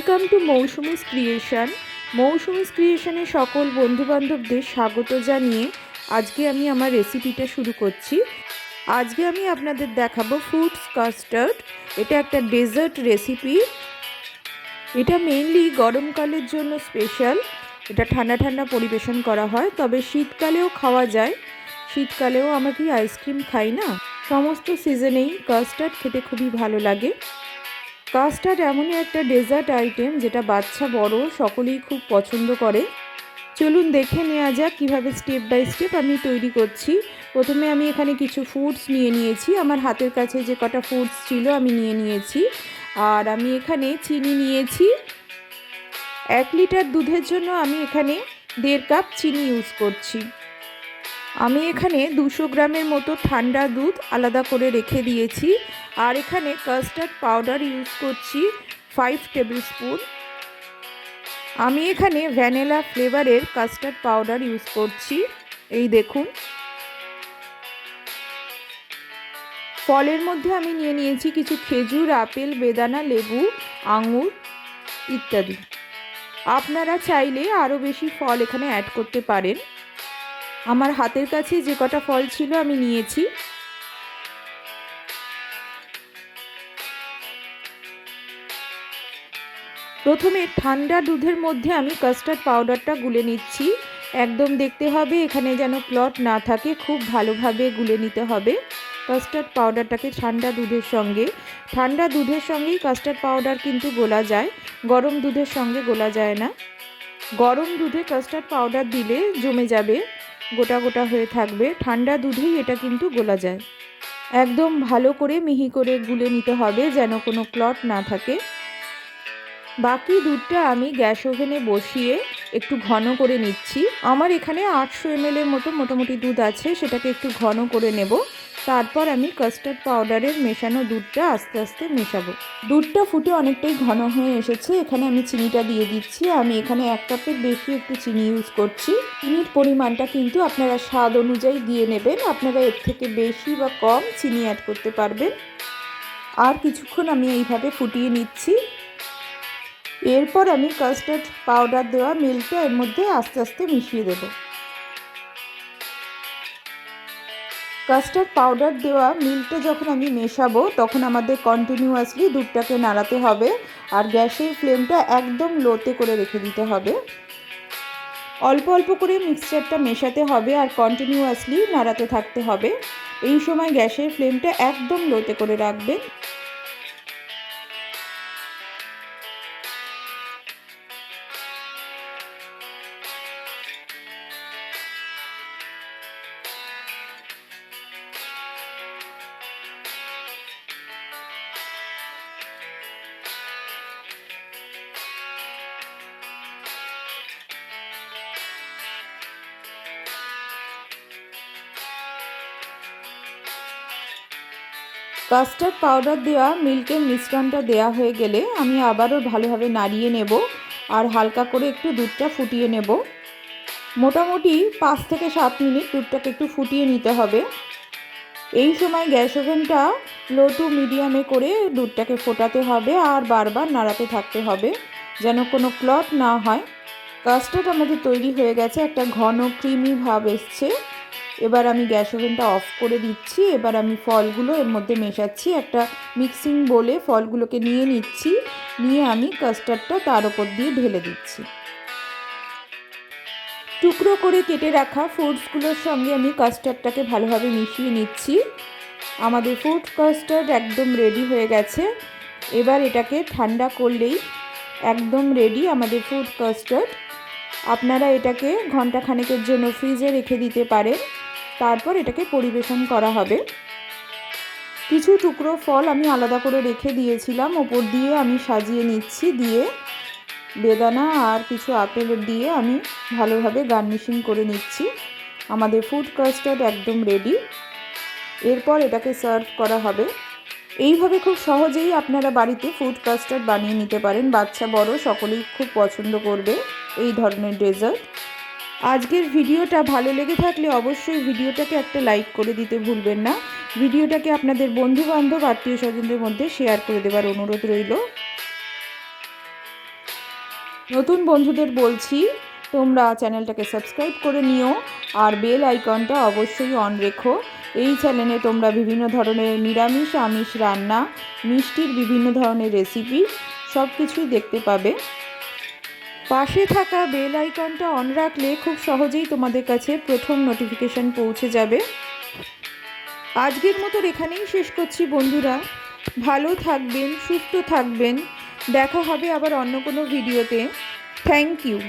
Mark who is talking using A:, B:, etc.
A: Welcome to Moushumi's creation. Moushumi's ক্রিয়েশনের সকল বন্ধুবান্ধবদের স্বাগত জানিয়ে আজকে আমি আমার রেসিপিটা শুরু করছি। আজকে আমি আপনাদের দেখাবো ফ্রুটস কাস্টার্ড। এটা একটা ডেজার্ট রেসিপি। এটা মেইনলি গরমকালের জন্য স্পেশাল। এটা ঠান্ডা ঠান্ডা পরিবেশন করা হয়, তবে শীতকালেও খাওয়া যায়। শীতকালেও আমরা কি আইসক্রিম খাই না, সমস্ত সিজনেই কাস্টার্ড খেতে খুবই ভালো লাগে। কাস্টার্ড এমনই একটা ডেজার্ট আইটেম যেটা বাচ্চা বড় সকলেই খুব পছন্দ করে। চলুন দেখে নেওয়া যাক কীভাবে স্টেপ বাই স্টেপ আমি তৈরি করছি। প্রথমে আমি এখানে কিছু ফ্রুটস নিয়ে নিয়েছি। আমার হাতের কাছে যে কটা ফ্রুটস ছিল আমি নিয়ে নিয়েছি। আর আমি এখানে চিনি নিয়েছি। 1 লিটার দুধের জন্য আমি এখানে 1.5 কাপ চিনি ইউজ করছি। আমি এখানে 200 গ্রামের মতো ঠান্ডা দুধ আলাদা করে রেখে দিয়েছি। আর এখানে কাস্টার্ড পাউডার ইউজ করছি 5 টেবিল স্পুন। আমি এখানে ভ্যানিলা ফ্লেভারের কাস্টার্ড পাউডার ইউজ করছি। এই দেখুন, ফলের মধ্যে আমি নিয়ে নিয়েছি কিছু খেজুর, আপেল, বেদানা, লেবু, আঙুর ইত্যাদি। আপনারা চাইলে আরও বেশি ফল এখানে অ্যাড করতে পারেন। আমার হাতের কাছে যে কটা ফল ছিল আমি নিয়েছি। প্রথমে ঠান্ডা দুধের মধ্যে আমি কাস্টার্ড পাউডারটা গুলে নিচ্ছি। একদম দেখতে হবে এখানে যেন ক্লট না থাকে, খুব ভালোভাবে গুলে নিতে হবে কাস্টার্ড পাউডারটাকে ঠান্ডা দুধের সঙ্গেই কাস্টার্ড পাউডার কিন্তু গোলা যায়, গরম দুধের সঙ্গে গোলা যায় না। গরম দুধে কাস্টার্ড পাউডার দিলে জমে যাবে, গোটা গোটা হয়ে থাকবে। ঠান্ডা দুধেই এটা কিন্তু গোলা যায়। একদম ভালো করে মিহি করে গুলে নিতে হবে যেন কোনো ক্লট না থাকে। বাকি দুধটা আমি গ্যাস ওভেনে বসিয়ে একটু ঘন করে নিচ্ছি। আমার এখানে 800 ml এর মতো মোটামুটি দুধ আছে, সেটাকে একটু ঘন করে নেব। তারপর আমি কাস্টার্ড পাউডারের মেশানো দুধটা আস্তে আস্তে মেশাবো। দুধটা ফুটে অনেকটাই ঘন হয়ে এসেছে। এখানে আমি চিনিটা দিয়ে দিচ্ছি। আমি এখানে 1 কাপের বেশি একটু চিনি ইউজ করছি। চিনির পরিমাণটা কিন্তু আপনারা স্বাদ অনুযায়ী দিয়ে নেবেন। আপনারা এর থেকে বেশি বা কম চিনি অ্যাড করতে পারবেন। আর কিছুক্ষণ আমি এইভাবে ফুটিয়ে নিচ্ছি। এরপর আমি কাস্টার্ড পাউডার দেওয়া মিল্কটা এর মধ্যে আস্তে আস্তে মিশিয়ে দেব। কাস্টার্ড পাউডার দেওয়া মিল্কটা যখন আমি মেশাবো তখন আমাদের কন্টিনিউয়াসলি দুধটাকে নাড়াতে হবে। আর গ্যাসের ফ্লেমটা একদম লোতে করে রেখে দিতে হবে। অল্প অল্প করে মিক্সচারটা মেশাতে হবে আর কন্টিনিউয়াসলি নাড়াতে থাকতে হবে। এই সময় গ্যাসের ফ্লেমটা একদম লোতে করে রাখবেন। কাস্টার্ড পাউডার দেওয়া মিল্কের মিশ্রণটা দেওয়া হয়ে গেলে আমি আবারও ভালোভাবে নাড়িয়ে নেব আর হালকা করে একটু দুধটা ফুটিয়ে নেব। মোটামুটি 5 থেকে 7 মিনিট দুধটাকে একটু ফুটিয়ে নিতে হবে। এই সময় গ্যাস ওভেনটা লো টু মিডিয়ামে করে দুধটাকে ফোটাতে হবে আর বারবার নাড়াতে থাকতে হবে যেন কোনো ক্লট না হয়। কাস্টার্ড আমাদের তৈরি হয়ে গেছে, একটা ঘন ক্রিমি ভাব এসছে। এবার আমি গ্যাস ওভেনটা অফ করে দিচ্ছি। এবার আমি ফলগুলো এর মধ্যে মেশাচ্ছি। একটা মিক্সিং বোলে ফলগুলোকে নিয়ে নিচ্ছি, নিয়ে আমি কাস্টার্ডটা তার উপর দিয়ে ঢেলে দিচ্ছি। টুকরো করে কেটে রাখা ফ্রুটসগুলোর সঙ্গে আমি কাস্টার্ডটাকে ভালোভাবে মিশিয়ে নিচ্ছি। আমাদের ফ্রুট কাস্টার্ড একদম রেডি হয়ে গেছে। এবার এটাকে ঠান্ডা করলেই একদম রেডি আমাদের ফ্রুট কাস্টার্ড। আপনারা এটাকে ঘন্টাখানেকের জন্য ফ্রিজে রেখে দিতে পারেন, তারপর এটাকে পরিবেশন করা হবে। কিছু টুকরো ফল আমি আলাদা করে রেখে দিয়েছিলাম, ওপর দিয়ে আমি সাজিয়ে নিচ্ছি। দিয়ে বেদানা আর কিছু আপেল দিয়ে আমি ভালোভাবে গার্নিশিং করে নিচ্ছি। আমাদের ফুড কাস্টার্ড একদম রেডি। এরপর এটাকে সার্ভ করা হবে। এইভাবে খুব সহজেই আপনারা বাড়িতে ফুড কাস্টার্ড বানিয়ে নিতে পারেন। বাচ্চা বড় সকলেই খুব পছন্দ করবে এই ধরনের ডেজার্ট। আজকের ভিডিওটা ভালো লেগে থাকলে অবশ্যই ভিডিওটাকে একটা লাইক করে দিতে ভুলবেন না। ভিডিওটাকে আপনাদের বন্ধু বান্ধব আত্মীয় স্বজনদের মধ্যে শেয়ার করে দেওয়ার অনুরোধ রইল। নতুন বন্ধুদের বলছি, তোমরা চ্যানেলটাকে সাবস্ক্রাইব করে নিও আর বেল আইকনটা অবশ্যই অন রেখো। এই চ্যানেলে তোমরা বিভিন্ন ধরনের নিরামিষ আমিষ রান্না, মিষ্টির বিভিন্ন ধরনের রেসিপি সব কিছুই দেখতে পাবে। পাশে থাকা বেল আইকনটা অন রাখলে খুব সহজেই তোমাদের কাছে প্রথম নোটিফিকেশান পৌঁছে যাবে। আজকের মতো এখানেই শেষ করছি বন্ধুরা। ভালো থাকবেন, সুস্থ থাকবেন। দেখা হবে আবার অন্য কোনো ভিডিওতে। Thank you.